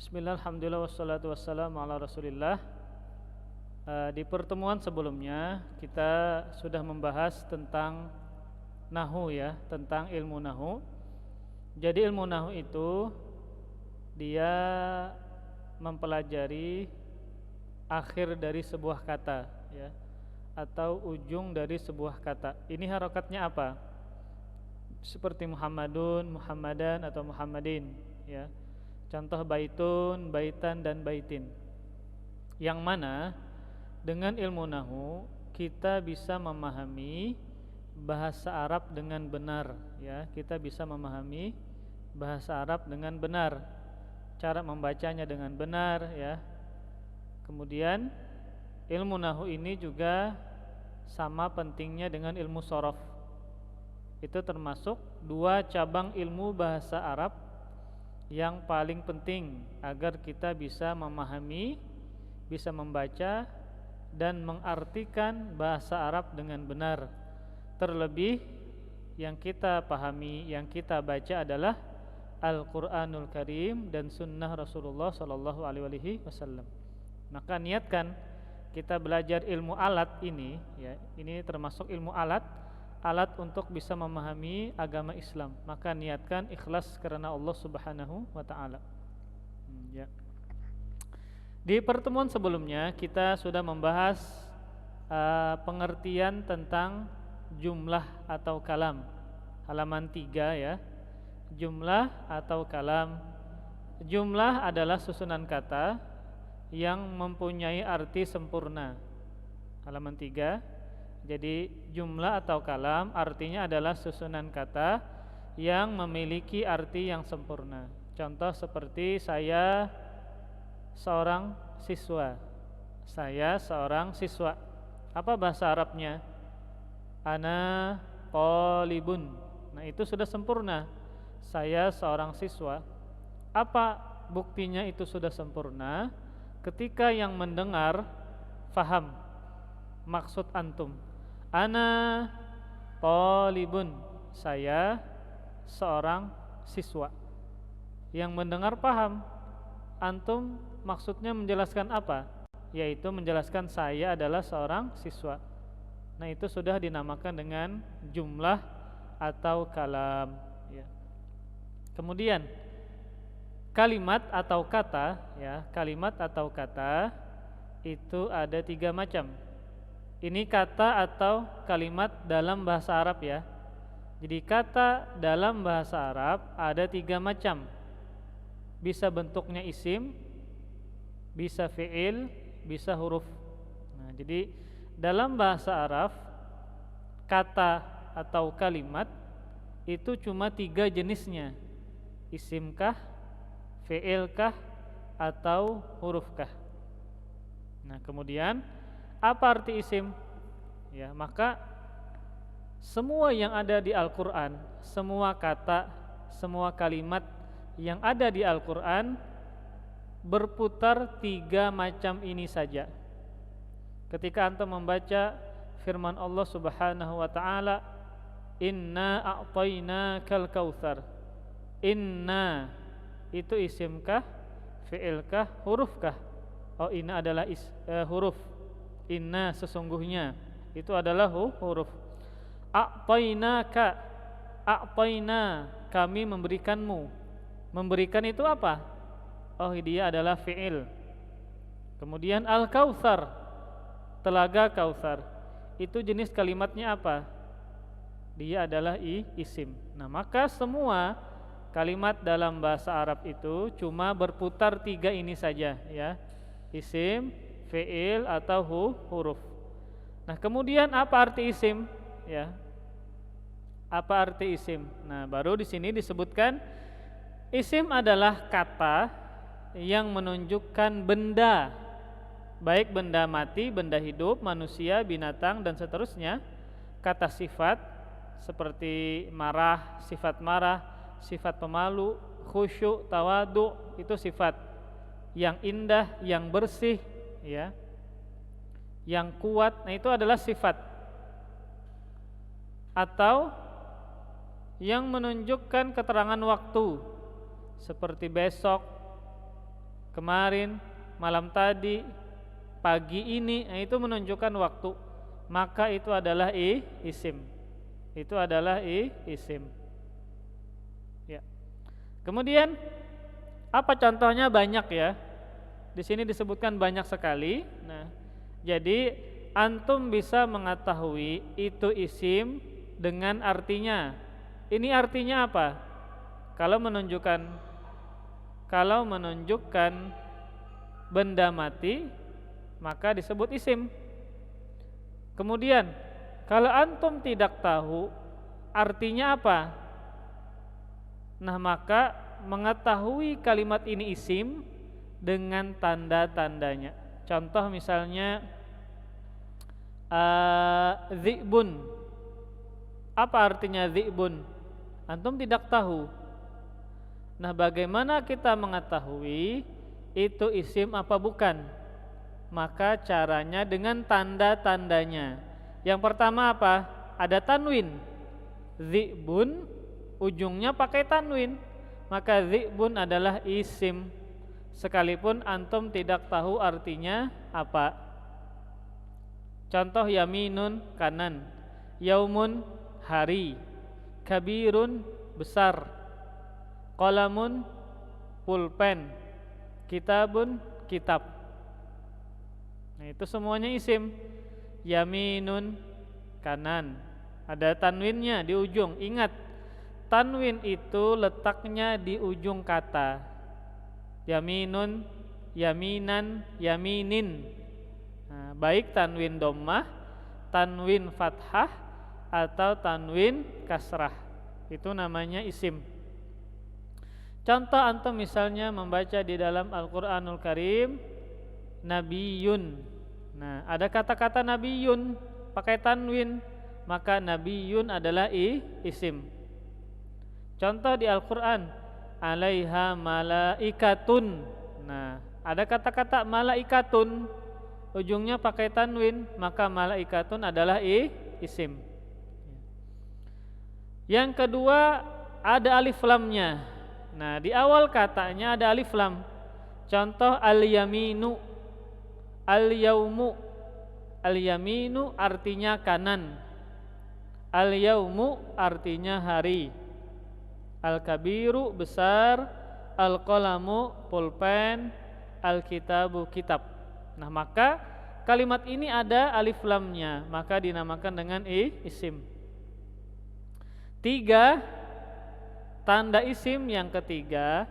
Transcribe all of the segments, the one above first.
Bismillah, alhamdulillah, wassalatu wassalamu ala rasulillah. Di pertemuan sebelumnya kita sudah membahas tentang nahu ya, tentang ilmu nahu. Jadi ilmu nahu itu dia mempelajari akhir dari sebuah kata ya, atau ujung dari sebuah kata. Ini harokatnya apa? Seperti Muhammadun, Muhammadan atau Muhammadin ya. Contoh baitun, baitan dan baitin. Yang mana dengan ilmu nahu kita bisa memahami bahasa Arab dengan benar ya. Kita bisa memahami bahasa Arab dengan benar. Cara membacanya dengan benar ya. Kemudian ilmu nahu ini juga sama pentingnya dengan ilmu shorof. Itu termasuk dua cabang ilmu bahasa Arab yang paling penting agar kita bisa memahami, bisa membaca dan mengartikan bahasa Arab dengan benar. Terlebih yang kita pahami, yang kita baca adalah Al-Qur'anul Karim dan Sunnah Rasulullah SAW. Maka niatkan kita belajar ilmu alat ini ya, ini termasuk ilmu alat untuk bisa memahami agama Islam. Maka niatkan ikhlas karena Allah Subhanahu wa taala. Ya. Di pertemuan sebelumnya kita sudah membahas pengertian tentang jumlah atau kalam. Halaman 3 ya. Jumlah atau kalam. Jumlah adalah susunan kata yang mempunyai arti sempurna. Halaman 3. Jadi jumlah atau kalam artinya adalah susunan kata yang memiliki arti yang sempurna. Contoh seperti saya seorang siswa. Saya seorang siswa. Apa bahasa Arabnya? Ana talibun. Nah, itu sudah sempurna. Saya seorang siswa. Apa buktinya itu sudah sempurna? Ketika yang mendengar faham maksud antum. Ana talibun, saya seorang siswa. Yang mendengar paham. Antum maksudnya menjelaskan apa? Yaitu menjelaskan saya adalah seorang siswa. Nah, itu sudah dinamakan dengan jumlah atau kalam ya. Kemudian kalimat atau kata ya, kalimat atau kata itu ada 3 macam. Ini kata atau kalimat dalam bahasa Arab ya. Jadi kata dalam bahasa Arab ada 3 macam. Bisa bentuknya isim, bisa fi'il, bisa huruf. Nah, jadi dalam bahasa Arab kata atau kalimat itu cuma 3 jenisnya. Isimkah, fi'ilkah, atau hurufkah. Nah, kemudian apa arti isim? Ya, maka semua yang ada di Al-Qur'an, semua kata, semua kalimat yang ada di Al-Qur'an berputar 3 macam ini saja. Ketika antum membaca firman Allah Subhanahu wa taala, "Inna a'tainakal kautsar." Inna itu isimkah, fi'ilkah, hurufkah? Oh, inna adalah huruf. Inna sesungguhnya itu adalah huruf. A'tainaka, a'taina kami memberikanmu. Memberikan itu apa? Oh, dia adalah fi'il. Kemudian al-kautsar, telaga kautsar. Itu jenis kalimatnya apa? Dia adalah isim. Nah, maka semua kalimat dalam bahasa Arab itu cuma berputar 3 ini saja ya. Isim, fi'il atau huruf. Nah, kemudian apa arti isim? Ya. Apa arti isim? Nah, baru di sini disebutkan isim adalah kata yang menunjukkan benda, baik benda mati, benda hidup, manusia, binatang dan seterusnya. Kata sifat seperti marah, sifat pemalu, khusyuk, tawadu, itu sifat. Yang indah, yang bersih ya, yang kuat, nah itu adalah sifat. Atau yang menunjukkan keterangan waktu seperti besok, kemarin, malam tadi, pagi ini, nah itu menunjukkan waktu, maka itu adalah isim. Itu adalah isim. Ya. Kemudian apa contohnya? Banyak ya. Di sini disebutkan banyak sekali. Nah, jadi antum bisa mengetahui itu isim dengan artinya. Ini artinya apa? Kalau menunjukkan benda mati, maka disebut isim. Kemudian kalau antum tidak tahu artinya apa, nah maka mengetahui kalimat ini isim dengan tanda-tandanya. Contoh misalnya dzi'bun. Apa artinya dzi'bun? Antum tidak tahu. Nah, bagaimana kita mengetahui itu isim apa bukan? Maka caranya dengan tanda-tandanya. Yang pertama apa? Ada tanwin. Dzi'bun ujungnya pakai tanwin. Maka dzi'bun adalah isim, sekalipun antum tidak tahu artinya apa. Contoh yaminun, kanan, yaumun, hari, kabirun, besar, qalamun, pulpen, kitabun, kitab. Nah, itu semuanya isim. Yaminun, kanan, ada tanwinnya di ujung. Ingat, tanwin itu letaknya di ujung kata. Yaminun, yaminan, yaminin. Nah, baik tanwin dhammah, tanwin fathah, atau tanwin kasrah, itu namanya isim. Contoh antum misalnya membaca di dalam Al-Qur'anul Karim nabiyun. Nah, ada kata-kata nabiyun pakai tanwin, maka nabiyun adalah isim. Contoh di Al-Qur'an, alaiha malaikatun. Nah, ada kata-kata malaikatun, ujungnya pakai tanwin, maka malaikatun adalah isim. Yang kedua, ada alif lamnya. Nah, di awal katanya ada alif lam. Contoh al-yaminu, al-yaumu. Al-yaminu artinya kanan, al-yaumu artinya hari, al-kabiru besar, al-qalamu pulpen, al-kitabu kitab. Nah, maka kalimat ini ada alif lamnya, maka dinamakan dengan isim. 3, tanda isim yang ketiga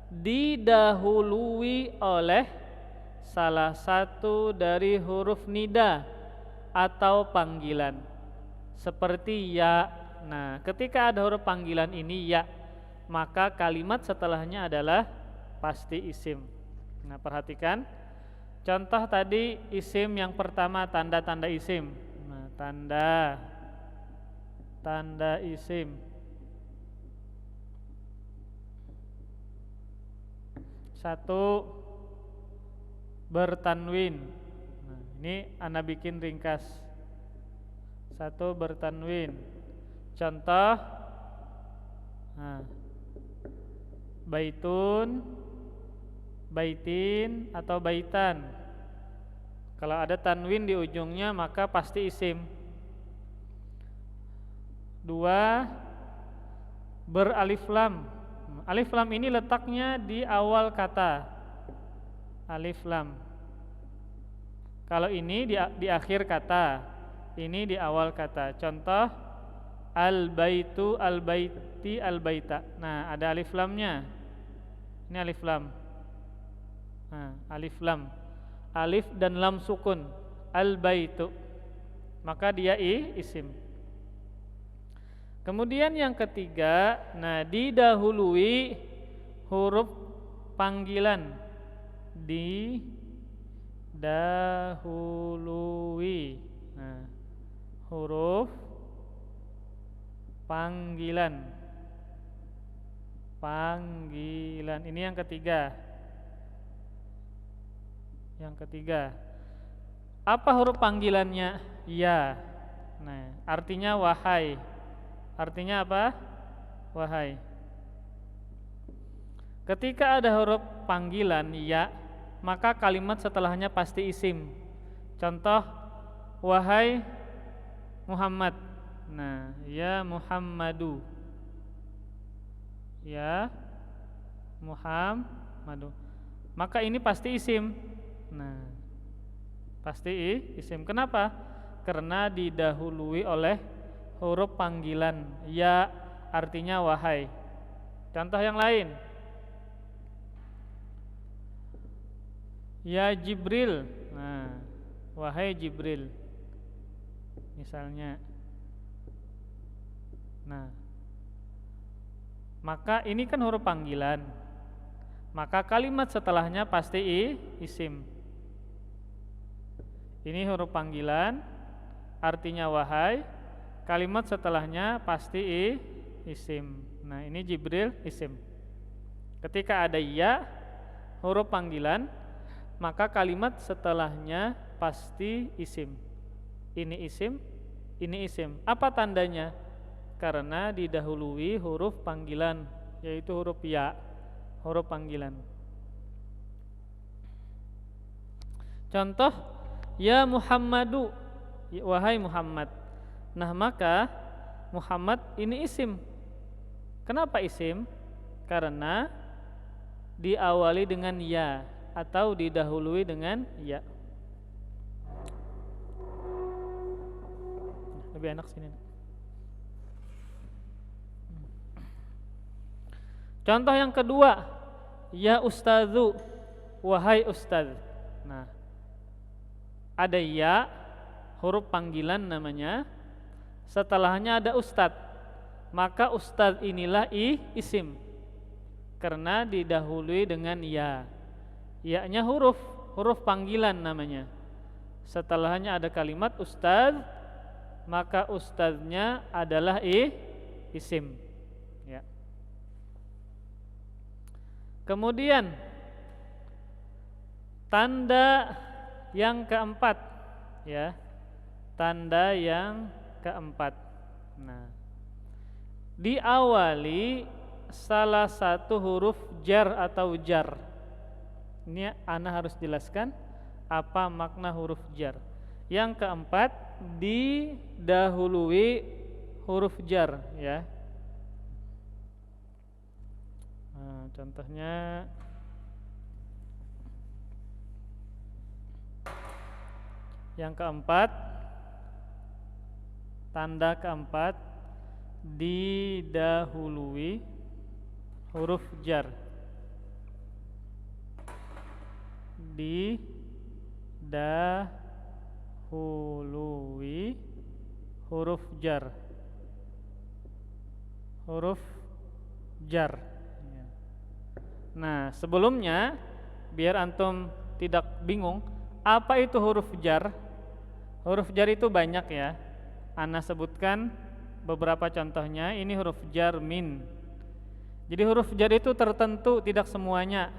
didahului oleh salah satu dari huruf nida atau panggilan, seperti ya. Nah, ketika ada huruf panggilan ini ya, maka kalimat setelahnya adalah pasti isim. Nah, perhatikan contoh tadi isim yang pertama, tanda-tanda isim. Nah, tanda isim. Satu, bertanwin. Nah, ini ana bikin ringkas. Satu, bertanwin. Contoh, nah, baitun, baitin, atau baitan. Kalau ada tanwin di ujungnya maka pasti isim. 2, beralif lam. Alif lam ini letaknya di awal kata. Alif lam. Kalau ini di akhir kata, ini di awal kata. Contoh, al-baitu, al-baiti, al-baita. Nah, ada alif lamnya. Ini alif lam. Nah, alif lam. Alif dan lam sukun. Al-baitu. Maka dia isim. Kemudian yang ketiga, nah, didahului huruf panggilan. Didahului. Nah, huruf panggilan. Panggilan. Ini yang ketiga. Yang ketiga. Apa huruf panggilannya? Ya. Nah, artinya wahai. Artinya apa? Wahai. Ketika ada huruf panggilan ya, maka kalimat setelahnya pasti isim. Contoh, wahai Muhammad. Nah, ya Muhammadu. Ya Muhammadu. Maka ini pasti isim. Nah, pasti isim. Kenapa? Karena didahului oleh huruf panggilan. Ya artinya wahai. Contoh yang lain. Ya Jibril. Nah, wahai Jibril. Misalnya. Nah, maka ini kan huruf panggilan. Maka kalimat setelahnya pasti isim. Ini huruf panggilan, artinya wahai. Kalimat setelahnya pasti isim. Nah, ini Jibril isim. Ketika ada ya, huruf panggilan, maka kalimat setelahnya pasti isim. Ini isim, ini isim. Apa tandanya? Karena didahului huruf panggilan, yaitu huruf ya, huruf panggilan. Contoh, ya Muhammadu, wahai Muhammad. Nah, maka Muhammad ini isim. Kenapa isim? Karena diawali dengan ya atau didahului dengan ya. Lebih enak sini. Contoh yang kedua, ya ustadzu, wahai ustadz. Nah, ada ya, huruf panggilan namanya. Setelahnya ada ustadz. Maka ustadz inilah isim. Karena didahului dengan ya. Ya-nya huruf panggilan namanya. Setelahnya ada kalimat ustadz, maka ustadznya adalah isim. Ya. Kemudian tanda yang keempat, ya, tanda yang keempat. Nah, diawali salah satu huruf jar atau jar. Ini ana harus jelaskan apa makna huruf jar. Yang keempat, didahului huruf jar, ya. Nah, contohnya yang keempat, tanda keempat didahului huruf jar. Didahului huruf jar. Huruf jar. Nah, sebelumnya biar antum tidak bingung, apa itu huruf jar? Huruf jar itu banyak ya. Ana sebutkan beberapa contohnya. Ini huruf jar min. Jadi huruf jar itu tertentu, tidak semuanya.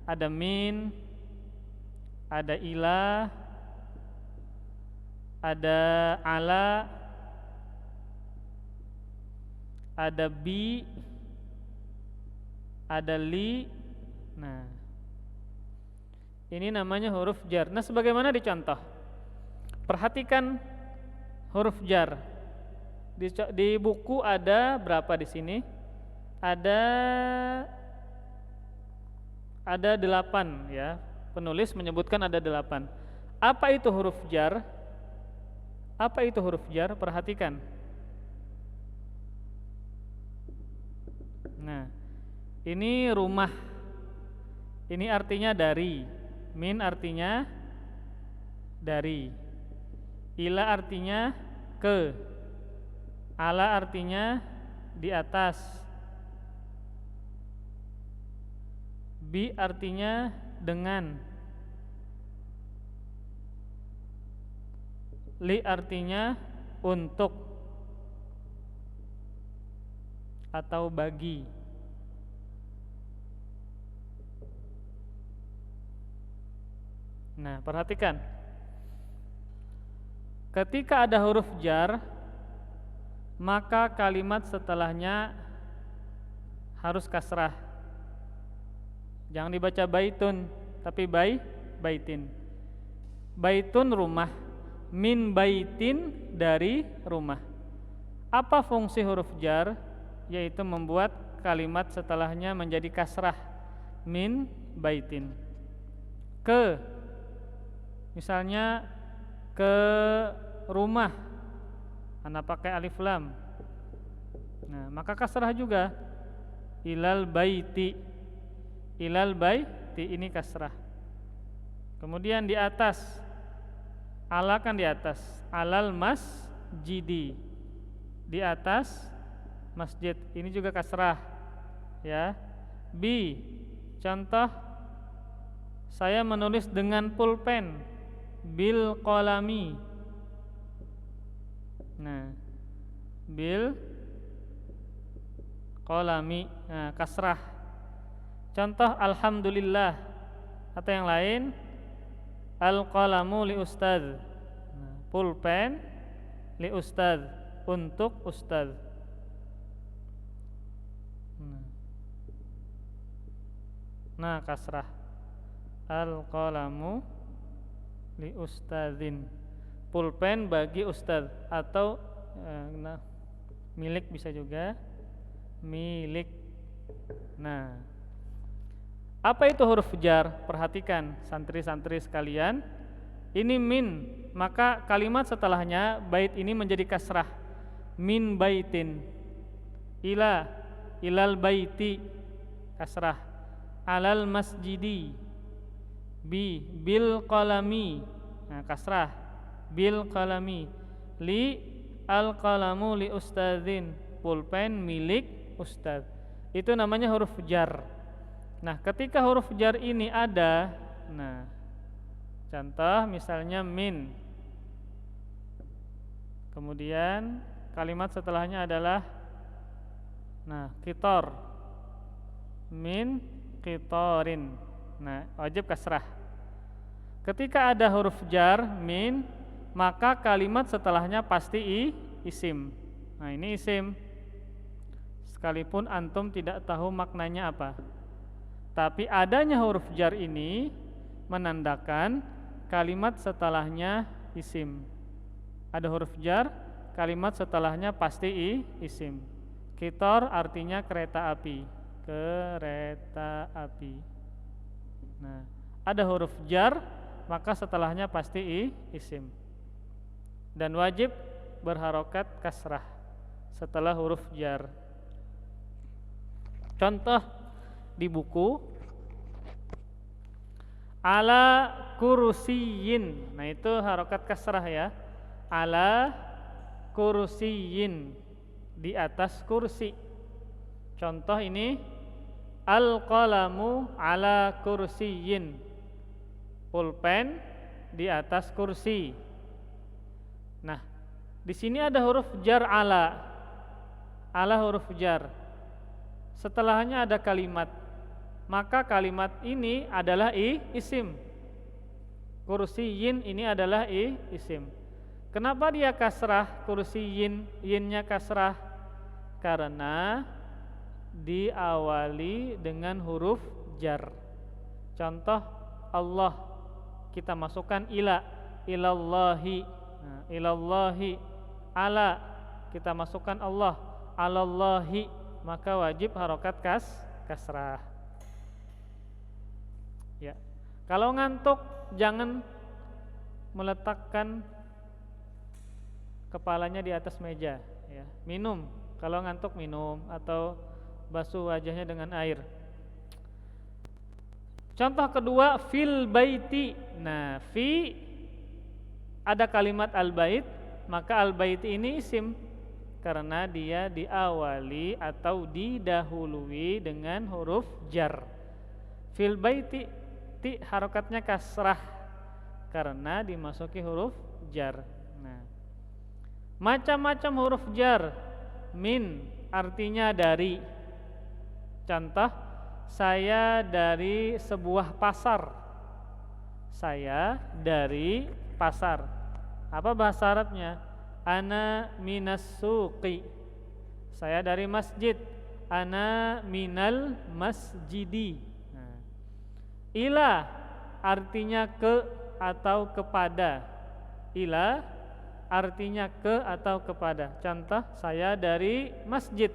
Ada min, ada ila, ada ala, ada bi, ada li. Nah, ini namanya huruf jar. Nah, sebagaimana dicontoh. Perhatikan huruf jar. Di buku ada berapa di sini? Ada 8 ya. Penulis menyebutkan ada 8. Apa itu huruf jar? Apa itu huruf jar? Perhatikan. Nah, ini rumah. Ini artinya dari. Min artinya dari. Ila artinya ke. Ala artinya di atas. Bi artinya dengan. Li artinya untuk atau bagi. Nah, perhatikan. Ketika ada huruf jar, maka kalimat setelahnya harus kasrah. Jangan dibaca baitun, tapi baitin. Baitun rumah, min baitin dari rumah. Apa fungsi huruf jar? Yaitu membuat kalimat setelahnya menjadi kasrah, min baitin. Ke, misalnya ke rumah, Anda pakai alif lam. Nah, maka kasrah juga. Ilal baiti, ilal baiti ini kasrah. Kemudian di atas, ala kan di atas, alal masjidi, di atas masjid, ini juga kasrah, ya. Bi, contoh, saya menulis dengan pulpen, bil qalami. Nah, bil qalami, nah, kasrah. Contoh alhamdulillah, atau yang lain, al qalamu li ustadz, nah, pulpen li ustadz, untuk ustadz. Nah, kasrah, al qalamu li ustadzin, pulpen bagi ustadz, atau nah, milik bisa juga, milik. Nah, apa itu huruf jar? Perhatikan santri-santri sekalian, ini min, maka kalimat setelahnya bait ini menjadi kasrah, min baitin. Ila, ilal baiti, kasrah. Alal masjidi, bi, bil qalami, nah, kasrah, bil qalami. Li, al qalamu li ustadzin, pulpen milik ustadz. Itu namanya huruf jar. Nah, ketika huruf jar ini ada, nah, contoh misalnya min, kemudian kalimat setelahnya adalah, nah, kitor, min kitorin, nah, wajib kasrah. Ketika ada huruf jar min, maka kalimat setelahnya pasti isim. Nah, ini isim, sekalipun antum tidak tahu maknanya apa, tapi adanya huruf jar ini menandakan kalimat setelahnya isim. Ada huruf jar, kalimat setelahnya pasti isim. Kitor artinya kereta api, kereta api. Nah, ada huruf jar, maka setelahnya pasti isim. Dan wajib berharokat kasrah setelah huruf jar. Contoh di buku, ala kursiyin, nah itu harokat kasrah ya. Ala kursiyin, di atas kursi. Contoh ini, al qalamu ala kursiyin, pulpen di atas kursi. Nah, di sini ada huruf jar ala, huruf jar. Setelahnya ada kalimat, maka kalimat ini adalah isim. Kursiyin ini adalah isim. Kenapa dia kasrah? Kursiyin, yinnya kasrah, karena diawali dengan huruf jar. Contoh Allah, kita masukkan ila, ilallahi, nah, ilallahi. Ala, kita masukkan Allah, alallahi, maka wajib harokat kasrah. Ya, kalau ngantuk jangan meletakkan kepalanya di atas meja, ya. Minum, kalau ngantuk minum, atau basuh wajahnya dengan air. Contoh kedua, fil baiti. Nah, fi ada kalimat al bait, maka al bait ini isim karena dia diawali atau didahului dengan huruf jar. Fil baiti, ti harokatnya kasrah karena dimasuki huruf jar. Nah, macam-macam huruf jar. Min artinya dari. Contoh, saya dari sebuah pasar. Saya dari pasar. Apa bahasa Arabnya? Ana minas suqi. Saya dari masjid. Ana minal masjidi. Nah, Ila artinya ke atau kepada. Ila artinya ke atau kepada. Contoh, saya dari masjid.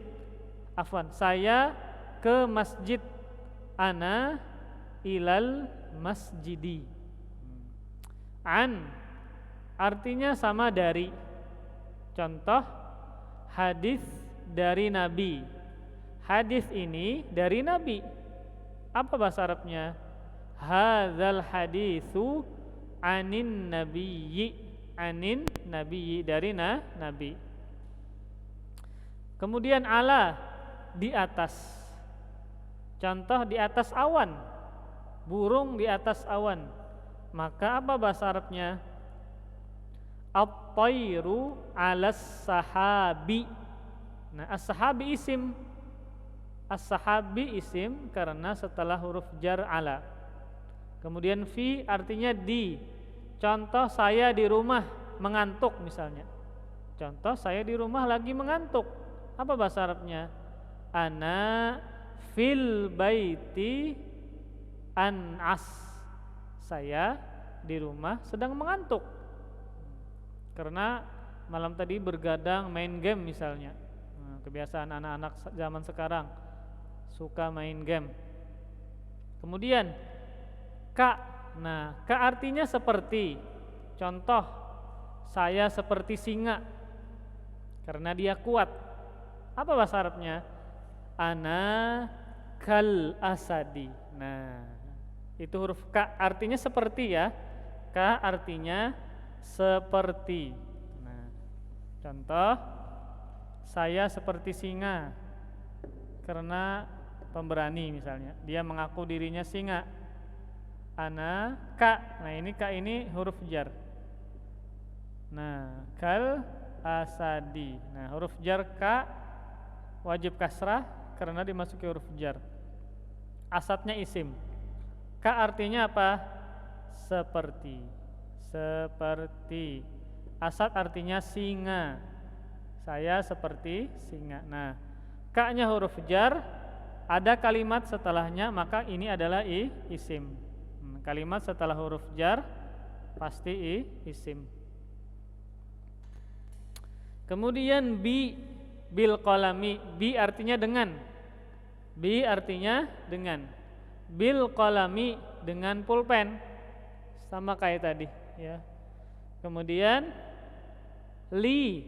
Afwan, saya ke masjid. Ana ilal masjidi. An artinya sama dari. Contoh, hadis dari Nabi. Hadis ini dari Nabi. Apa bahasa Arabnya? Hadzal haditsu anin nabiyyi. Anin nabiyyi, dari nabi. Kemudian ala, di atas. Contoh, di atas awan. Burung di atas awan. Maka apa bahasa Arabnya? At-tayru 'alas sahabi. Nah, as-sahabi isim. As-sahabi isim karena setelah huruf jar ala. Kemudian fi artinya di. Contoh, saya di rumah mengantuk misalnya. Contoh, saya di rumah lagi mengantuk. Apa bahasa Arabnya? Ana fil baiti an'as. Saya di rumah sedang mengantuk. Karena malam tadi bergadang main game misalnya. Nah, kebiasaan anak-anak zaman sekarang suka main game. Kemudian ka. Nah, ka artinya seperti. Contoh, saya seperti singa karena dia kuat. Apa bahasa Arabnya? Ana kal asadi. Nah, itu huruf ka artinya seperti ya. Ka artinya seperti. Nah, contoh, saya seperti singa karena pemberani misalnya. Dia mengaku dirinya singa. Ana ka. Nah, ini ka ini huruf jar. Nah, kal asadi. Nah, huruf jar ka wajib kasrah karena dimasuki huruf jar. Asadnya isim. Ka artinya apa? Seperti. Seperti. Asad artinya singa. Saya seperti singa. Nah, ka-nya huruf jar, ada kalimat setelahnya, maka ini adalah isim. Kalimat setelah huruf jar pasti isim. Kemudian bi, bil qalami. Bi artinya dengan. Bi artinya dengan. Bil qalami, dengan pulpen. Sama kayak tadi ya. Kemudian li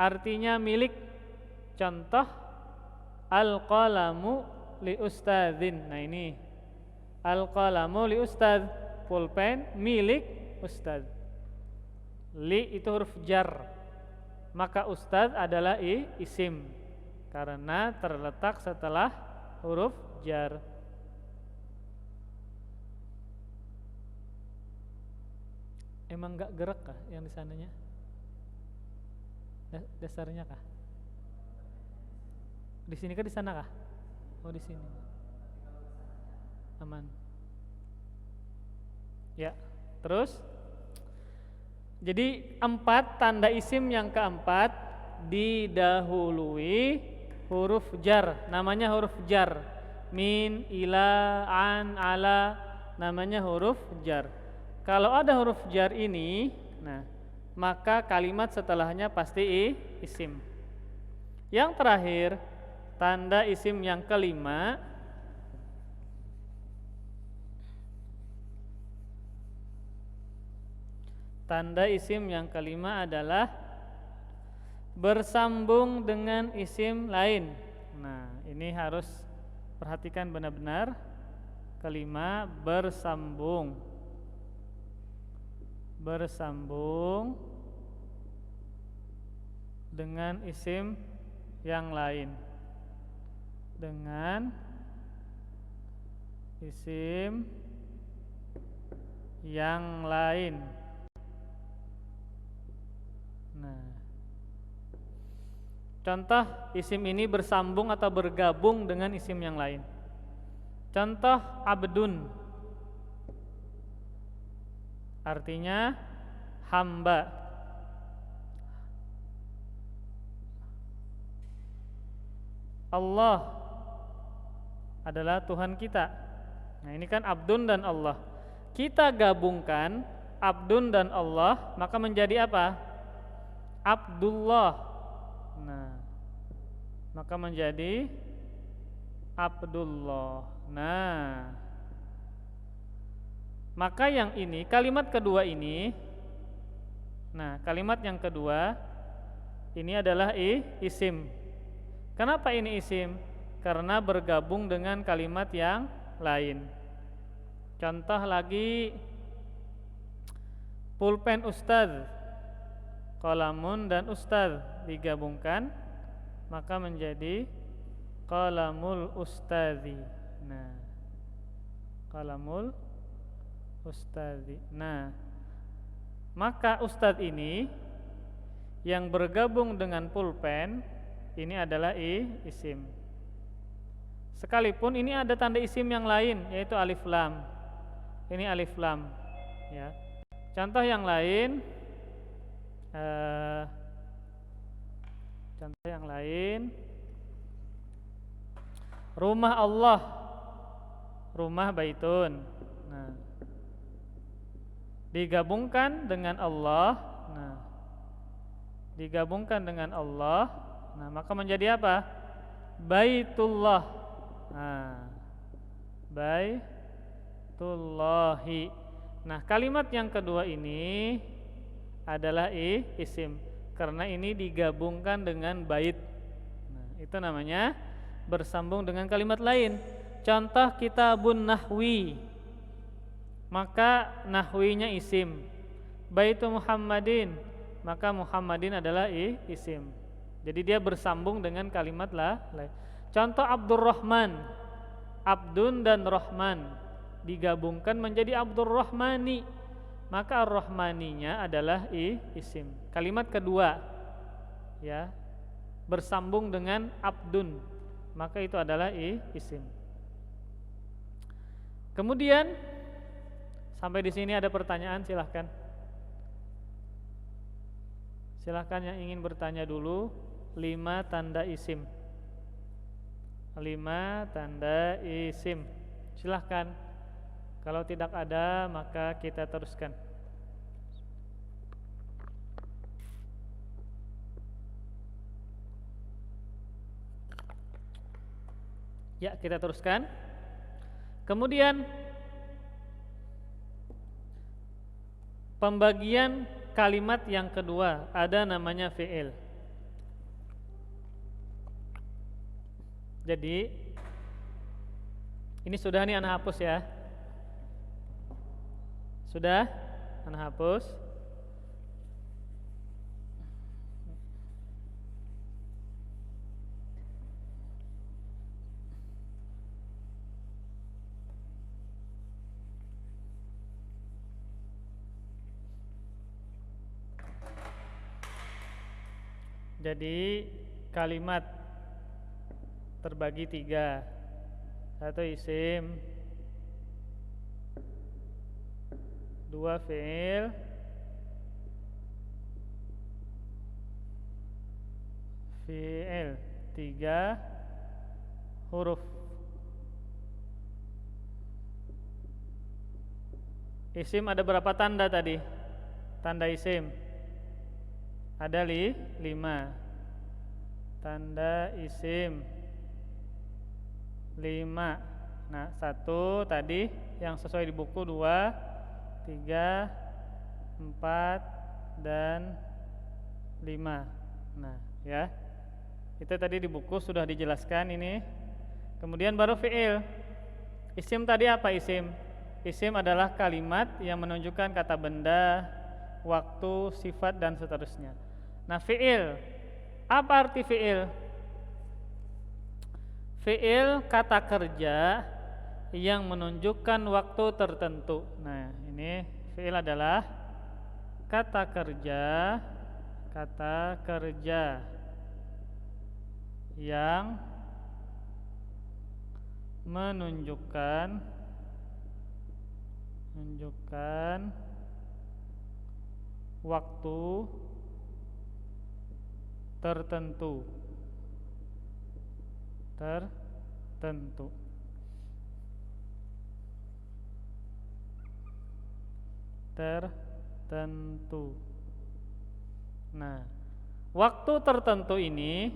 artinya milik. Contoh, al qalamu li ustadzin. Nah, ini al-qalamu li ustadz, pulpen milik ustadz. Li itu huruf jar, maka ustadz adalah isim karena terletak setelah huruf jar. Emang gak gerak kah yang di sananya? Dasarnya kah? Di sini kah di sana kah? Oh, di sini. Aman. Ya, terus jadi 4 tanda isim yang keempat didahului huruf jar, namanya huruf jar. Min, ila, an, ala, namanya huruf jar. Kalau ada huruf jar ini, nah, maka kalimat setelahnya pasti isim. Yang terakhir, tanda isim yang kelima, tanda isim yang kelima adalah bersambung dengan isim lain. Nah, ini harus perhatikan benar-benar. Kelima, bersambung. Bersambung dengan isim yang lain. Dengan isim yang lain. Nah, contoh isim ini bersambung atau bergabung dengan isim yang lain. Contoh, abdun artinya hamba. Allah adalah Tuhan kita. Nah, ini kan abdun dan Allah. Kita gabungkan abdun dan Allah, maka menjadi apa? Abdullah. Nah, maka menjadi Abdullah. Nah, maka yang ini, kalimat kedua ini, nah kalimat yang kedua ini adalah isim. Kenapa ini isim? Karena bergabung dengan kalimat yang lain. Contoh lagi, pulpen ustaz, qalamun dan ustaz digabungkan maka menjadi qalamul ustazi. Nah, qalamul ustazi. Nah, maka ustaz ini yang bergabung dengan pulpen ini adalah isim. Sekalipun ini ada tanda isim yang lain, yaitu alif lam. Ini alif lam, ya. Contoh yang lain, rumah Allah, rumah baitun. Nah, digabungkan dengan Allah. Nah, digabungkan dengan Allah. Nah, maka menjadi apa? Baitullah. Nah, baitullahi. Nah, kalimat yang kedua ini adalah isim karena ini digabungkan dengan bait. Nah, itu namanya bersambung dengan kalimat lain. Contoh kitabun nahwi, maka nahwinya isim. Baitu Muhammadin, maka Muhammadin adalah isim. Jadi dia bersambung dengan kalimat lain. Contoh Abdurrahman, abdun dan rahman digabungkan menjadi Abdurrahmani, maka ar-rahmaninya adalah isim. Kalimat kedua, ya, bersambung dengan abdun, maka itu adalah isim. Kemudian sampai di sini ada pertanyaan, silahkan. Silahkan yang ingin bertanya dulu. 5 tanda isim. 5 tanda isim. Silahkan. Kalau tidak ada maka kita teruskan. Ya, kita teruskan. Kemudian pembagian kalimat yang kedua ada namanya fi'il. Jadi ini sudah nih anak hapus ya. Sudah anak hapus. Jadi kalimat terbagi 3. 1 isim, 2 fi'il, 3 huruf. Isim ada berapa tanda tadi? Tanda isim ada 5. Tanda isim 5. Nah, 1 tadi yang sesuai di buku, 2, 3, 4 dan 5. Nah, ya. Itu tadi di buku sudah dijelaskan ini. Kemudian baru fi'il. Isim tadi apa isim? Isim adalah kalimat yang menunjukkan kata benda, waktu, sifat dan seterusnya. Nah, fi'il. Apa arti fi'il? Fi'il kata kerja yang menunjukkan waktu tertentu. Nah, ini fi'il adalah kata kerja yang menunjukkan waktu tertentu. tertentu. Nah, waktu tertentu ini,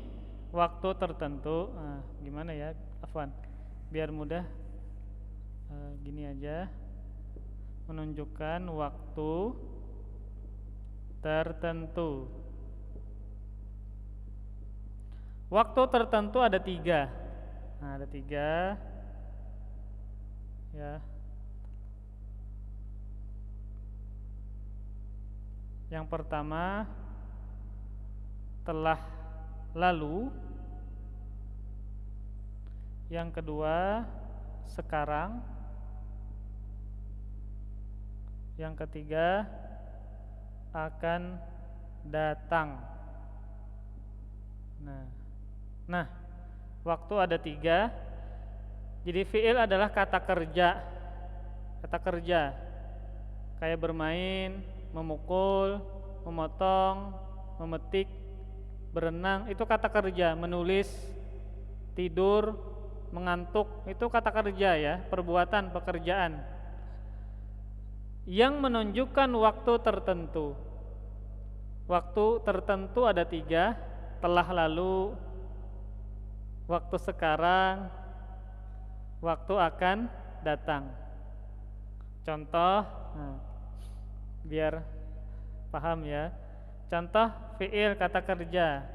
gimana ya, Afwan, biar mudah, gini aja, menunjukkan waktu tertentu. Waktu tertentu ada 3. Nah, ada 3 ya. Yang pertama telah lalu, yang kedua sekarang, yang ketiga akan datang. Nah, waktu ada 3. Jadi fi'il adalah kata kerja. Kata kerja kayak bermain, memukul, memotong, memetik, berenang, itu kata kerja. Menulis, tidur, mengantuk, itu kata kerja ya, perbuatan, pekerjaan yang menunjukkan waktu tertentu. Waktu tertentu ada 3, telah lalu, waktu sekarang, waktu akan datang. Contoh, biar paham ya. Contoh fi'il kata kerja,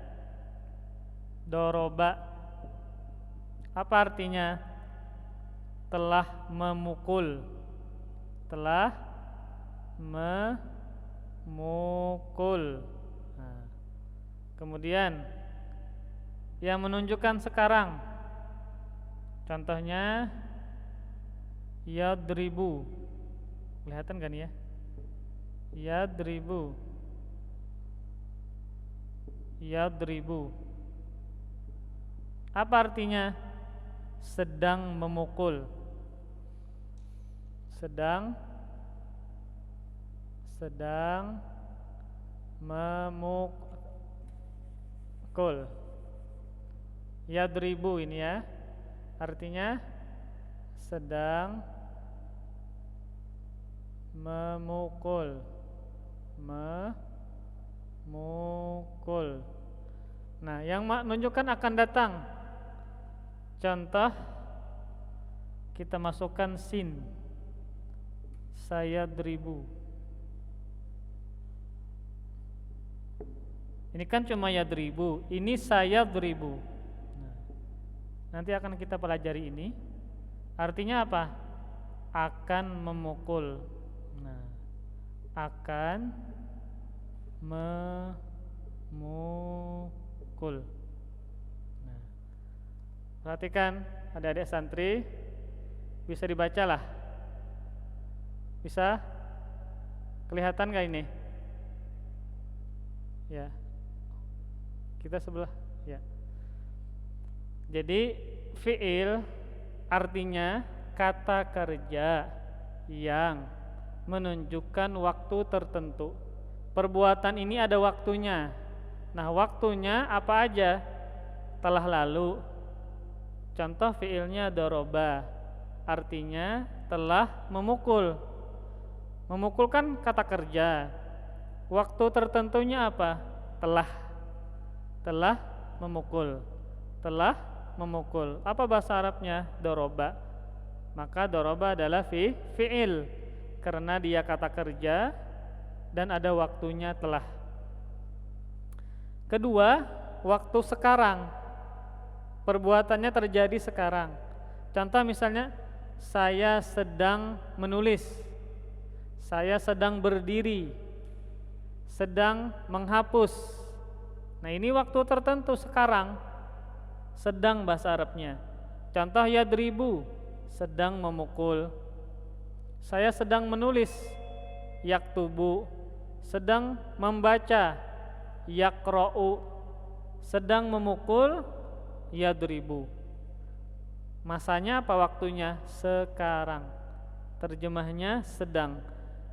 doroba. Apa artinya? Telah memukul. Telah memukul. Kemudian yang menunjukkan sekarang, contohnya yadribu. Kelihatan kan ya? Yadribu. Yadribu. Apa artinya? Sedang memukul. Sedang memukul. Yadribu ini ya, artinya sedang memukul. Memukul. Nah, yang menunjukkan akan datang, contoh kita masukkan sin, sayadribu. Ini kan cuma yadribu, ini sayadribu. Nanti akan kita pelajari ini. Artinya apa? Akan memukul. Nah, akan memukul. Nah, perhatikan adik-adik santri, bisa dibacalah. Bisa? Kelihatan gak ini? Ya. Kita sebelah, ya. Jadi fi'il artinya kata kerja yang menunjukkan waktu tertentu. Perbuatan ini ada waktunya. Nah, waktunya apa aja? Telah lalu. Contoh fi'ilnya doroba, artinya telah memukul. Memukul kan kata kerja. Waktu tertentunya apa? Telah memukul. Telah memukul. Apa bahasa Arabnya? Doroba. Maka doroba adalah fi'il karena dia kata kerja dan ada waktunya telah. Kedua, waktu sekarang. Perbuatannya terjadi sekarang. Contoh misalnya, saya sedang menulis, saya sedang berdiri, sedang menghapus. Nah, ini waktu tertentu sekarang. Sedang bahasa Arabnya. Contoh yadribu, sedang memukul. Saya sedang menulis, yaktubu. Sedang membaca, yaqra'u. Sedang memukul, yadribu. Masanya apa waktunya? Sekarang. Terjemahnya sedang.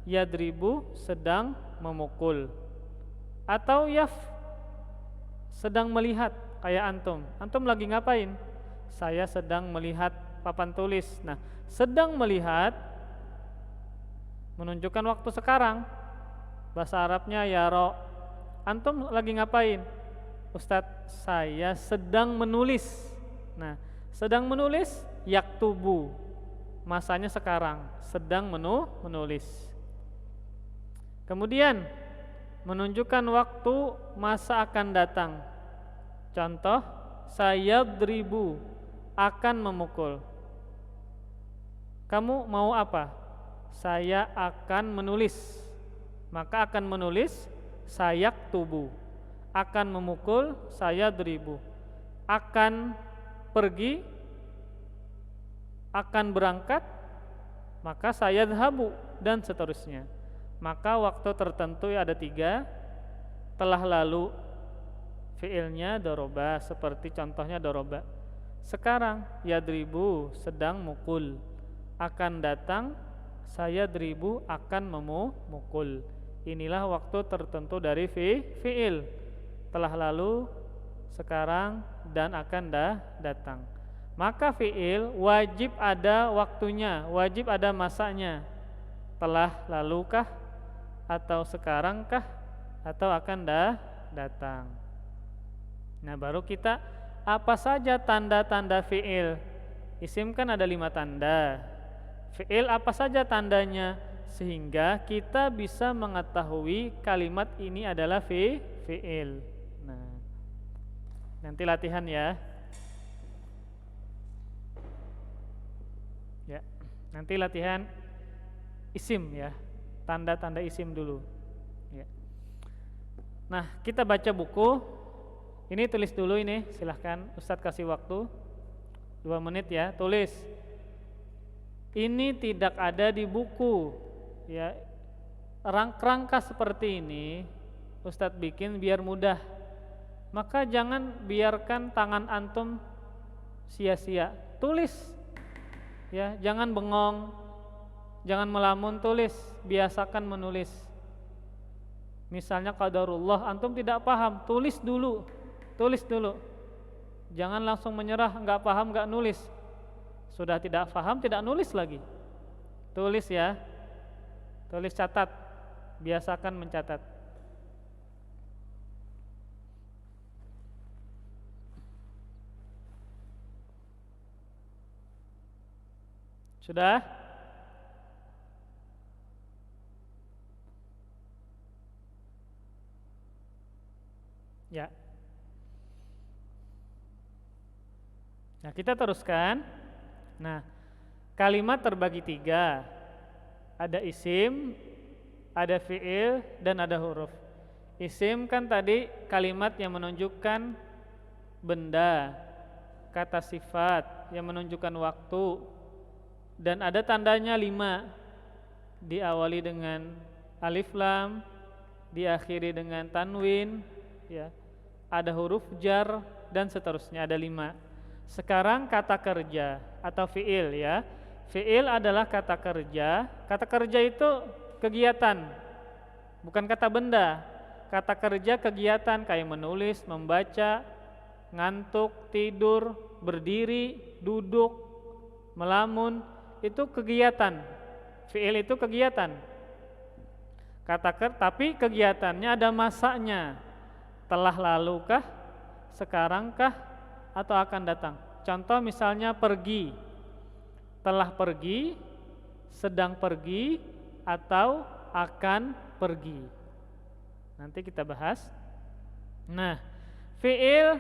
Yadribu sedang memukul. Atau sedang melihat, kayak antum. Antum lagi ngapain? Saya sedang melihat papan tulis. Nah, sedang melihat menunjukkan waktu sekarang. Bahasa Arabnya yaro. Antum lagi ngapain? Ustadz, saya sedang menulis. Nah, sedang menulis yaktubu, masanya sekarang, sedang menulis. Kemudian menunjukkan waktu masa akan datang. Contoh, sayadribu, akan memukul. Kamu mau apa? Saya akan menulis. Maka akan menulis sayaktubu. Akan memukul sayadribu. Akan pergi, akan berangkat, maka sayadhabu, dan seterusnya. Maka waktu tertentu ada 3. Telah lalu fiilnya doroba, seperti contohnya doroba. Sekarang yadribu, sedang mukul. Akan datang sayadribu, akan memukul. Inilah waktu tertentu dari fiil. Telah lalu, sekarang, dan akan datang. Maka fiil wajib ada waktunya, wajib ada masanya. Telah lalukah, atau sekarangkah, atau akan datang. Nah, baru kita apa saja tanda-tanda fiil. Isim kan ada 5 tanda. Fiil apa saja tandanya, sehingga kita bisa mengetahui kalimat ini adalah fiil. Nah, nanti latihan ya. Ya, nanti latihan isim ya. Tanda-tanda isim dulu. Ya. Nah, kita baca buku. Ini tulis dulu ini, silahkan Ustadz kasih waktu 2 menit ya, tulis. Ini tidak ada di buku. Ya, rangka seperti ini Ustadz bikin biar mudah. Maka jangan biarkan tangan antum sia-sia. Tulis. Ya, jangan bengong. Jangan melamun, tulis. Biasakan menulis. Misalnya qadarullah antum tidak paham, tulis dulu. Tulis dulu. Jangan langsung menyerah, enggak paham, enggak nulis. Sudah tidak paham, tidak nulis lagi. Tulis ya. Tulis, catat. Biasakan mencatat. Sudah? Ya. Nah, kita teruskan. Nah, kalimat terbagi 3. Ada isim, ada fiil, dan ada huruf. Isim kan tadi kalimat yang menunjukkan benda, kata sifat yang menunjukkan waktu, dan ada tandanya 5. Diawali dengan alif lam, diakhiri dengan tanwin, ya. Ada huruf jar, dan seterusnya, ada 5. Sekarang kata kerja atau fiil ya. Fiil adalah kata kerja. Kata kerja itu kegiatan, bukan kata benda. Kata kerja kegiatan kayak menulis, membaca, ngantuk, tidur, berdiri, duduk, melamun, itu kegiatan. Fiil itu kegiatan. Tapi kegiatannya ada masanya. Telah lalukah, sekarangkah, atau akan datang. Contoh misalnya pergi. Telah pergi, sedang pergi, atau akan pergi. Nanti kita bahas. Nah, fiil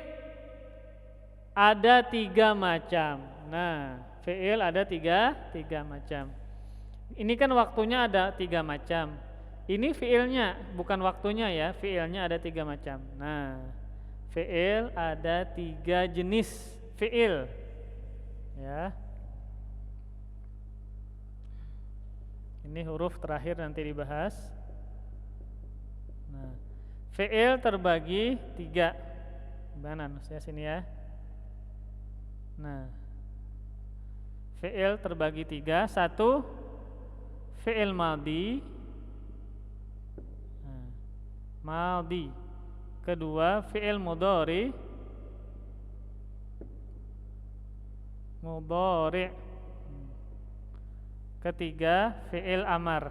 ada 3 macam. Nah, fiil ada tiga macam. Ini kan waktunya ada 3 macam. Ini fiilnya, bukan waktunya ya. Fiilnya ada 3 macam. Nah, fiil ada 3 jenis fiil. Ya. Ini huruf terakhir nanti dibahas. Nah, fiil terbagi 3. Mana saya sini ya. Nah, fiil terbagi 3. 1, fiil madhi. Nah, madhi. Kedua, fiil mudhari. Mudhari. Ketiga, fiil amar.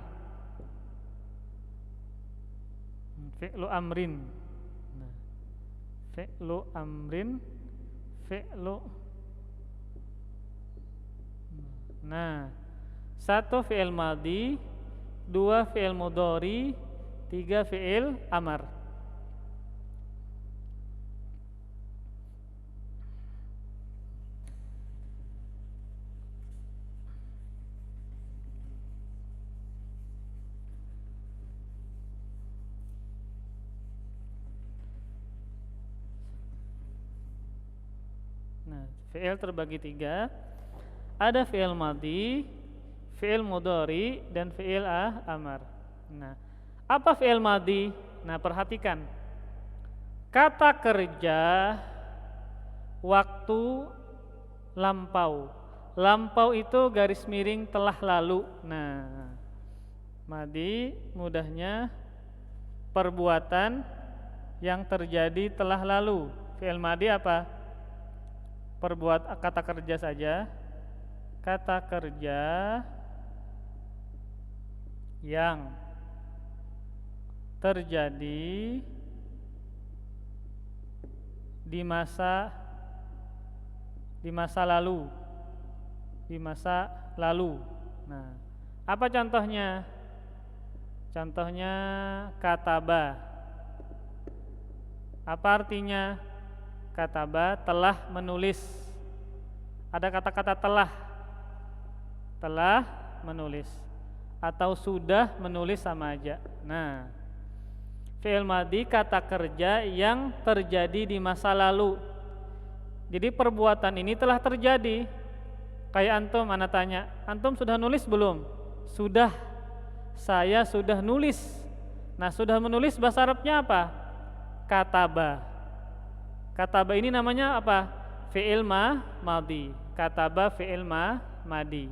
fi'lu amrin. Nah, fi'lu amrin, fi'lu. Nah, 1 fi'il madhi, 2 fi'il mudhari, 3 fi'il amar. Nah, fi'il terbagi 3. Ada fi'il madhi, fi'il mudhari, dan fi'il amar. Nah, apa fi'il madhi? Nah, perhatikan. Kata kerja waktu lampau. Lampau itu garis miring telah lalu. Nah, madhi mudahnya perbuatan yang terjadi telah lalu. Fi'il madhi apa? Kata kerja saja. Kata kerja yang terjadi di masa lalu. Di masa lalu. Nah, apa contohnya? Contohnya kataba. Apa artinya? Kataba telah menulis. Ada kata-kata telah menulis atau sudah menulis sama aja. Nah, fi'il madhi kata kerja yang terjadi di masa lalu. Jadi perbuatan ini telah terjadi. Kayak antum, ana tanya, antum sudah nulis belum? Sudah. Saya sudah nulis. Nah, sudah menulis bahasa Arabnya apa? Kataba. Kataba ini namanya apa? Fi'il madhi. Kataba fi'il madhi.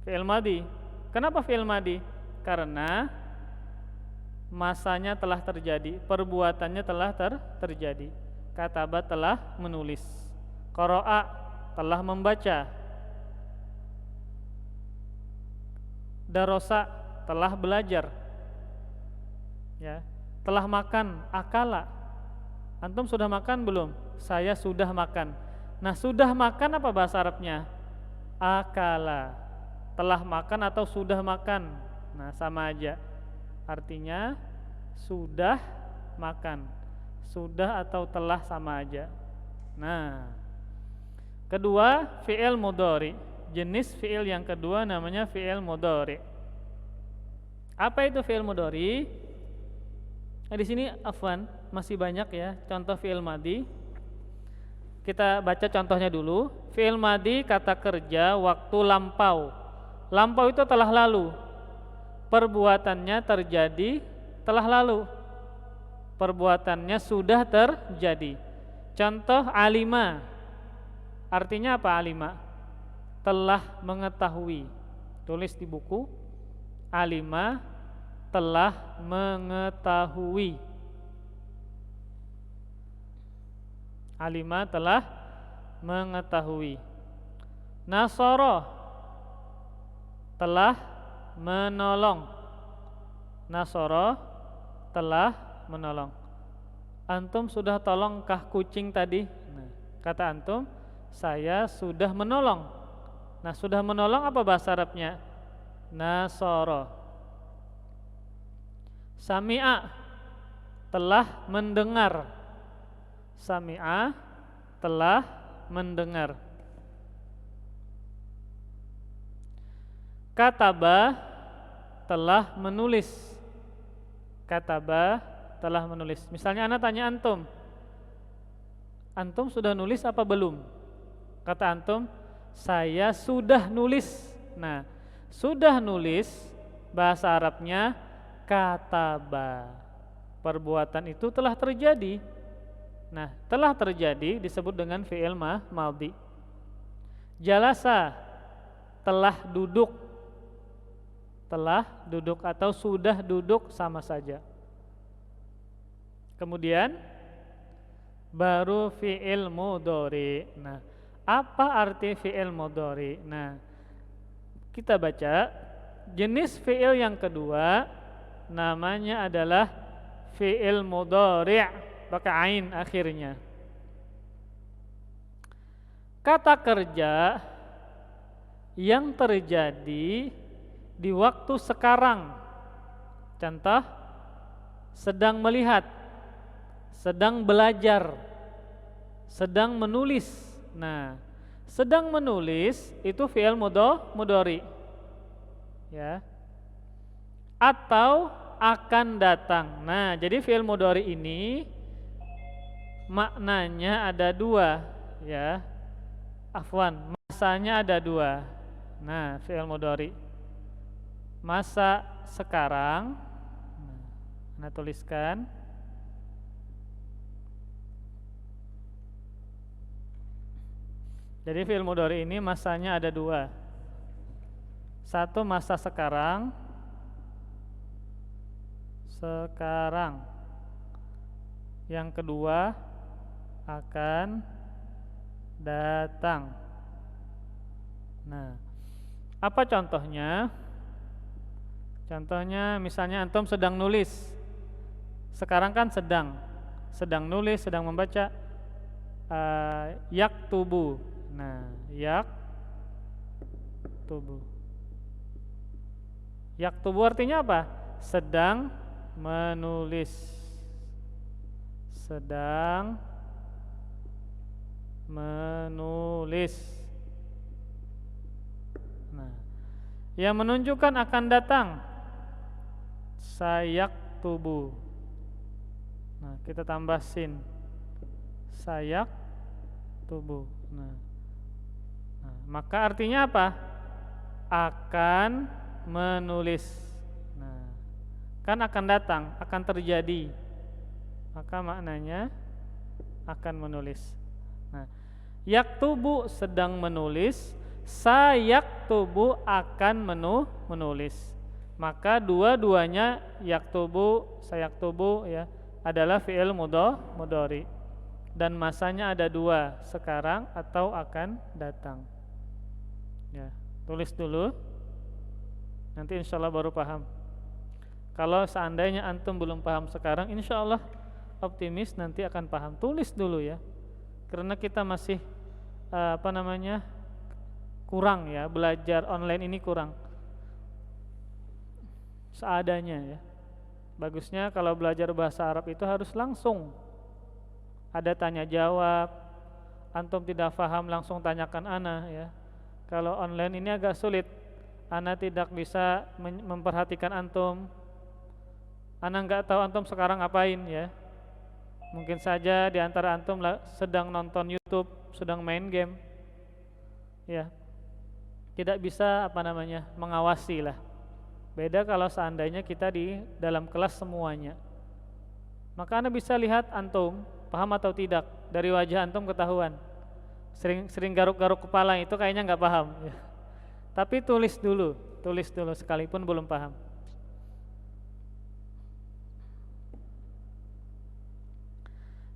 Fi'il madhi. Kenapa fi'il madhi? Karena masanya telah terjadi, perbuatannya telah terjadi. Kataba telah menulis. Qara'a telah membaca. Darosa telah belajar. Ya, telah makan, akala. Antum sudah makan belum? Saya sudah makan. Nah, sudah makan apa bahasa Arabnya? Akala. Telah makan atau sudah makan. Nah, sama aja. Artinya sudah makan. Sudah atau telah sama aja. Nah, kedua fi'il mudhari. Jenis fi'il yang kedua namanya fi'il mudhari. Apa itu fi'il mudhari? Nah, di sini afwan masih banyak ya contoh fi'il madhi. Kita baca contohnya dulu. Fi'il madhi kata kerja waktu lampau. Lampau itu telah lalu. Perbuatannya terjadi telah lalu. Perbuatannya sudah terjadi. Contoh alima. Artinya apa alima? Telah mengetahui. Tulis di buku. Alima telah mengetahui. Alima telah mengetahui. Nasara telah menolong. Nasara telah menolong. Antum sudah tolongkah kucing tadi? Nah, kata antum, saya sudah menolong. Nah, sudah menolong apa bahasa Arabnya? Nasara. Sami'a telah mendengar. Sami'a telah mendengar. Kataba telah menulis. Kataba telah menulis. Misalnya ana tanya antum, antum sudah nulis apa belum? Kata antum, saya sudah nulis. Nah, sudah nulis bahasa Arabnya kataba. Perbuatan itu telah terjadi. Nah, telah terjadi disebut dengan fi'il madhi. Jalasa telah duduk. Telah duduk atau sudah duduk sama saja. Kemudian baru fi'il mudhari. Nah, apa arti fi'il mudhari? Nah, kita baca jenis fi'il yang kedua namanya adalah fi'il mudhari' pakai ain akhirnya. Kata kerja yang terjadi di waktu sekarang. Contoh, sedang melihat, sedang belajar, sedang menulis. Nah, sedang menulis itu fi'il mudhari. Ya. Atau akan datang. Nah, jadi fi'il mudhari ini maknanya ada dua, ya. Afwan, masanya ada dua. Nah, fi'il mudhari masa sekarang. Nah, tuliskan. Jadi fi'il mudhari ini masanya ada dua. Satu masa sekarang. Yang kedua akan datang. Nah, apa contohnya? Contohnya misalnya antum sedang nulis. Sekarang kan sedang nulis, sedang membaca. Yaktubu. Nah, yaktubu. Yaktubu artinya apa? Sedang menulis. Sedang menulis. Nah, yang menunjukkan akan datang sayaktubu. Nah, kita tambah sin. Sayaktubu. Nah, maka artinya apa? Akan menulis. Nah, kan akan datang, akan terjadi. Maka maknanya akan menulis. Nah, yaktubu sedang menulis, sayaktubu akan menulis. Maka dua-duanya yaktubu, sayaktubu ya adalah fi'il mudhari. Dan masanya ada dua, sekarang atau akan datang. Ya, tulis dulu. Nanti insya Allah baru paham. Kalau seandainya antum belum paham sekarang, insya Allah optimis nanti akan paham. Tulis dulu ya, karena kita masih kurang ya, belajar online ini kurang. Seadanya ya. Bagusnya kalau belajar bahasa Arab itu harus langsung. Ada tanya jawab. Antum tidak paham langsung tanyakan ana ya. Kalau online ini agak sulit. Ana tidak bisa memperhatikan antum. Ana nggak tahu antum sekarang ngapain ya. Mungkin saja di antara antum sedang nonton YouTube, sedang main game. Ya. Tidak bisa mengawasi lah. Beda kalau seandainya kita di dalam kelas semuanya. Maka Anda bisa lihat antum paham atau tidak, dari wajah antum ketahuan. Sering garuk-garuk kepala itu kayaknya nggak paham ya. Tapi tulis dulu sekalipun belum paham.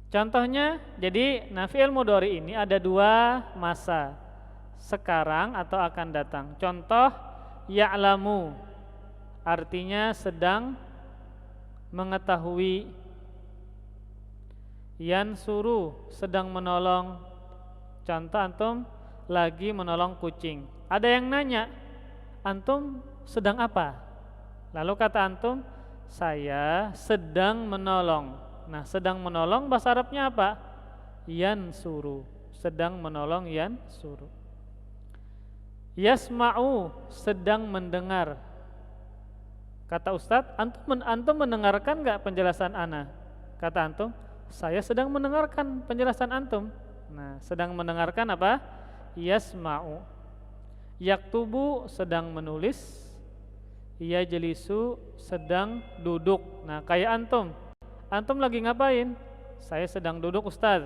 Contohnya, jadi fi'il mudhari ini ada dua masa, sekarang atau akan datang. Contoh, ya'lamu artinya sedang mengetahui. Yansuru sedang menolong. Contoh, antum lagi menolong kucing. Ada yang nanya, antum sedang apa? Lalu kata antum, saya sedang menolong. Nah, sedang menolong bahasa Arabnya apa? Yansuru. Sedang menolong yansuru. Yasma'u sedang mendengar. Kata Ustadz, antum mendengarkan enggak penjelasan ana? Kata antum, saya sedang mendengarkan penjelasan antum. Nah, sedang mendengarkan apa? Yasma'u. Yaktubu sedang menulis. Yajlisu sedang duduk. Nah, kayak antum. Antum lagi ngapain? Saya sedang duduk, Ustaz.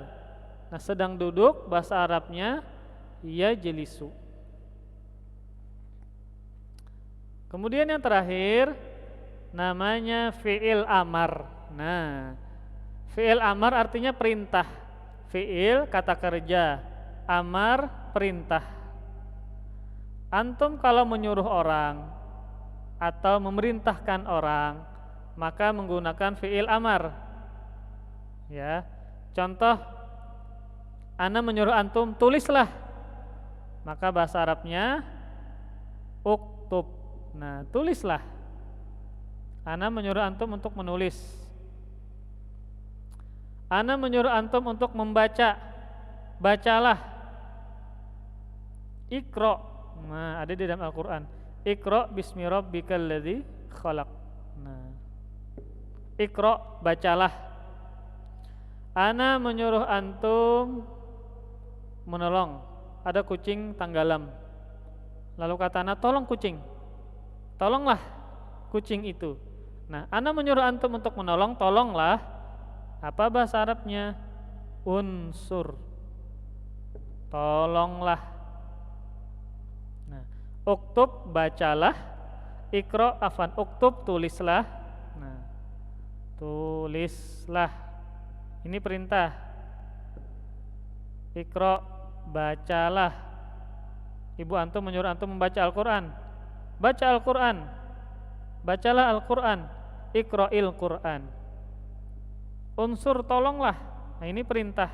Nah, sedang duduk bahasa Arabnya yajlisu. Kemudian yang terakhir namanya fi'il amar. Nah, fi'il amar artinya perintah. Fi'il kata kerja, amar perintah. Antum kalau menyuruh orang atau memerintahkan orang maka menggunakan fi'il amar. Ya. Contoh, ana menyuruh antum tulislah. Maka bahasa Arabnya uktub. Nah, tulislah. Ana menyuruh antum untuk menulis. Ana menyuruh antum untuk membaca. Bacalah. Iqra. Nah, ada di dalam Al-Qur'an. Iqra bismi rabbikal ladzi khalaq. Nah. Iqra, bacalah. Ana menyuruh antum menolong. Ada kucing tenggelam. Lalu kata ana, tolong kucing. Tolonglah kucing itu. Nah, ana menyuruh antum untuk menolong, tolonglah. Apa bahasa Arabnya? Unsur. Tolonglah. Nah, uktub, bacalah. Iqra, afan, uktub, tulislah. Nah, tulislah. Ini perintah. Iqra, bacalah. Ibu antum menyuruh antum membaca Al-Quran. Baca Al-Quran. Bacalah Al-Quran. Iqra'il Quran. Unsur, tolonglah. Nah, ini perintah.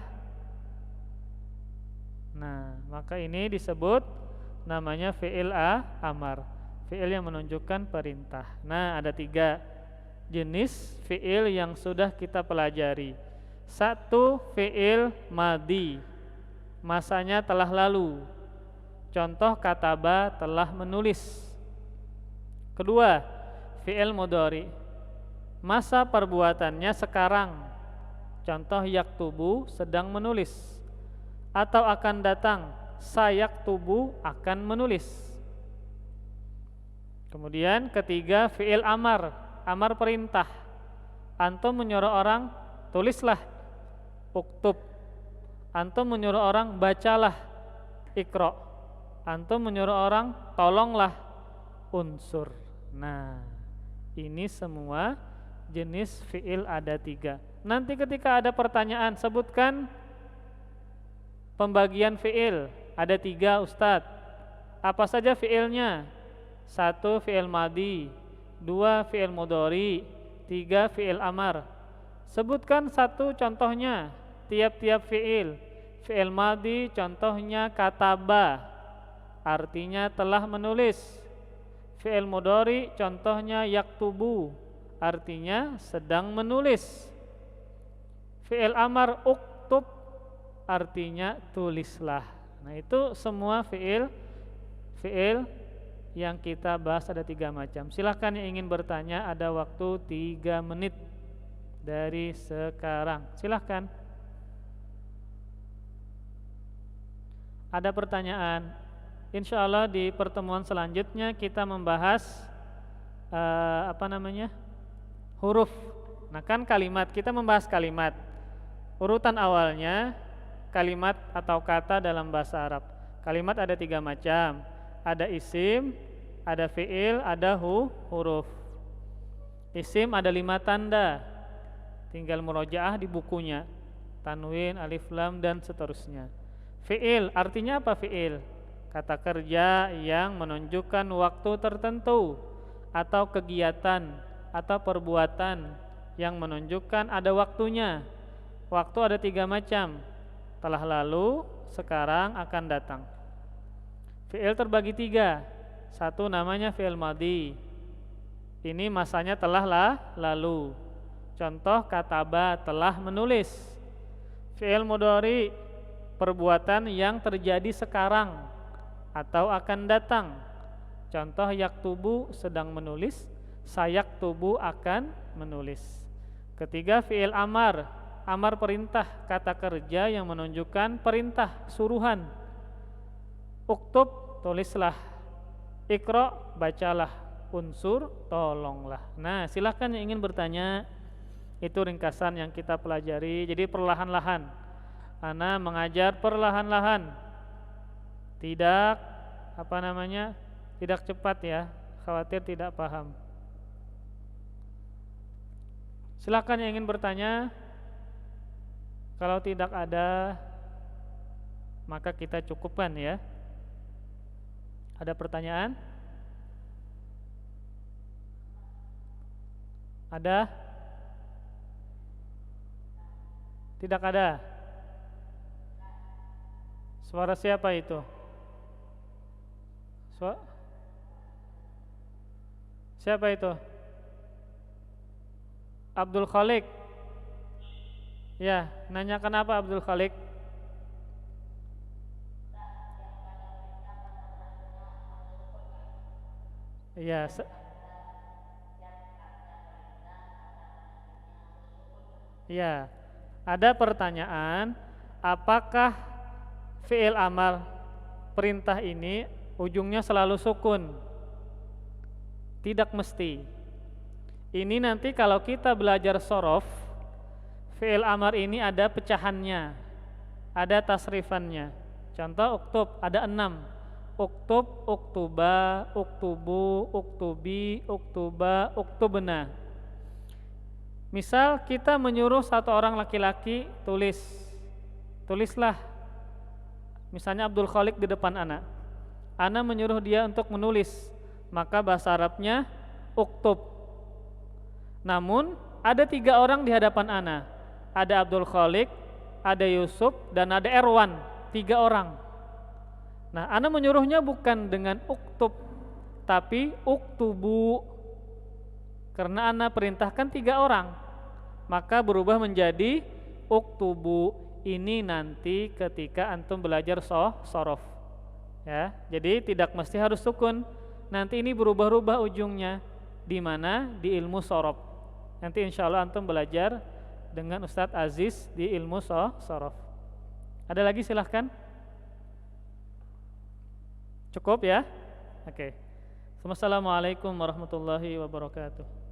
Nah, maka ini disebut namanya fi'il amar. Fi'il yang menunjukkan perintah. Nah, ada 3 jenis fi'il yang sudah kita pelajari. 1, fi'il madi. Masanya telah lalu. Contoh, kataba, telah menulis. 2, fi'il mudhari. Masa perbuatannya sekarang. Contoh, yaktubu, sedang menulis. Atau akan datang, sayaktubu, akan menulis. Kemudian 3, fi'il amar. Amar perintah. Antum menyuruh orang, tulislah. Uktub. Antum menyuruh orang, bacalah. Iqra. Antum menyuruh orang, tolonglah. Unsur. Nah, ini semua jenis fi'il ada 3. Nanti ketika ada pertanyaan, sebutkan pembagian fi'il. Ada 3, Ustadz. Apa saja fi'ilnya? 1, fi'il madi. 2, fi'il mudhari. 3, fi'il amar. Sebutkan 1 contohnya. Tiap-tiap fi'il. Fi'il madi contohnya kataba, artinya telah menulis. Fi'il mudhari contohnya yaktubu, artinya sedang menulis. Fi'il amar uktub, artinya tulislah. Nah, itu semua fi'il yang kita bahas ada 3 macam. Silahkan yang ingin bertanya, ada waktu 3 menit dari sekarang. Silahkan. Ada pertanyaan? Insya Allah di pertemuan selanjutnya kita membahas huruf. Nah, kan kalimat, kita membahas kalimat. Urutan awalnya kalimat atau kata dalam bahasa Arab. Kalimat ada 3 macam. Ada isim, ada fi'il, ada huruf. Isim ada 5 tanda. Tinggal murojaah di bukunya. Tanwin, alif, lam, dan seterusnya. Fi'il, artinya apa fi'il? Kata kerja yang menunjukkan waktu tertentu atau kegiatan atau perbuatan yang menunjukkan ada waktunya. Waktu ada 3 macam. Telah lalu, sekarang, akan datang. Fi'il terbagi 3. 1 namanya fi'il madi. Ini masanya telah lalu. Contoh, kataba, telah menulis. Fi'il mudhari, perbuatan yang terjadi sekarang atau akan datang. Contoh, yaktubu, sedang menulis. Sayaktubu, akan menulis. 3, fi'il amar. Amar perintah, kata kerja yang menunjukkan perintah, suruhan. Uktub, tulislah. Iqra, bacalah. Unsur, tolonglah. Nah, silahkan yang ingin bertanya. Itu ringkasan yang kita pelajari. Jadi perlahan-lahan. Ana mengajar perlahan-lahan. Tidak tidak cepat ya. Khawatir tidak paham. Silakan yang ingin bertanya. Kalau tidak ada, maka kita cukupkan ya. Ada pertanyaan? Ada? Tidak ada. Suara siapa itu? Siapa itu? Abdul Khalik. Ya, nanya kenapa Abdul Khalik? Iya, iya. Ada pertanyaan, apakah fi'il amar perintah ini ujungnya selalu sukun? Tidak mesti. Ini nanti kalau kita belajar shorof, fi'il amar ini ada pecahannya, ada tasrifannya. Contoh uktub ada 6. Uktub, uktuba, uktubu, uktubi, uktuba, uktubna. Misal kita menyuruh satu orang laki-laki tulislah. Misalnya Abdul Khalik di depan anak. Ana menyuruh dia untuk menulis, maka bahasa Arabnya uktub. Namun ada 3 orang di hadapan ana. Ada Abdul Khalik, ada Yusuf, dan ada Erwan. 3 orang. Nah, ana menyuruhnya bukan dengan uktub, tapi uktubu. Karena ana perintahkan 3 orang, maka berubah menjadi uktubu. Ini nanti ketika antum belajar shorof. Ya, jadi tidak mesti harus sukun. Nanti ini berubah-ubah ujungnya. Di mana? Di ilmu shorof. Nanti insya Allah antum belajar dengan Ustadz Aziz di ilmu shorof. Ada lagi silahkan. Cukup ya? Oke. Assalamualaikum warahmatullahi wabarakatuh.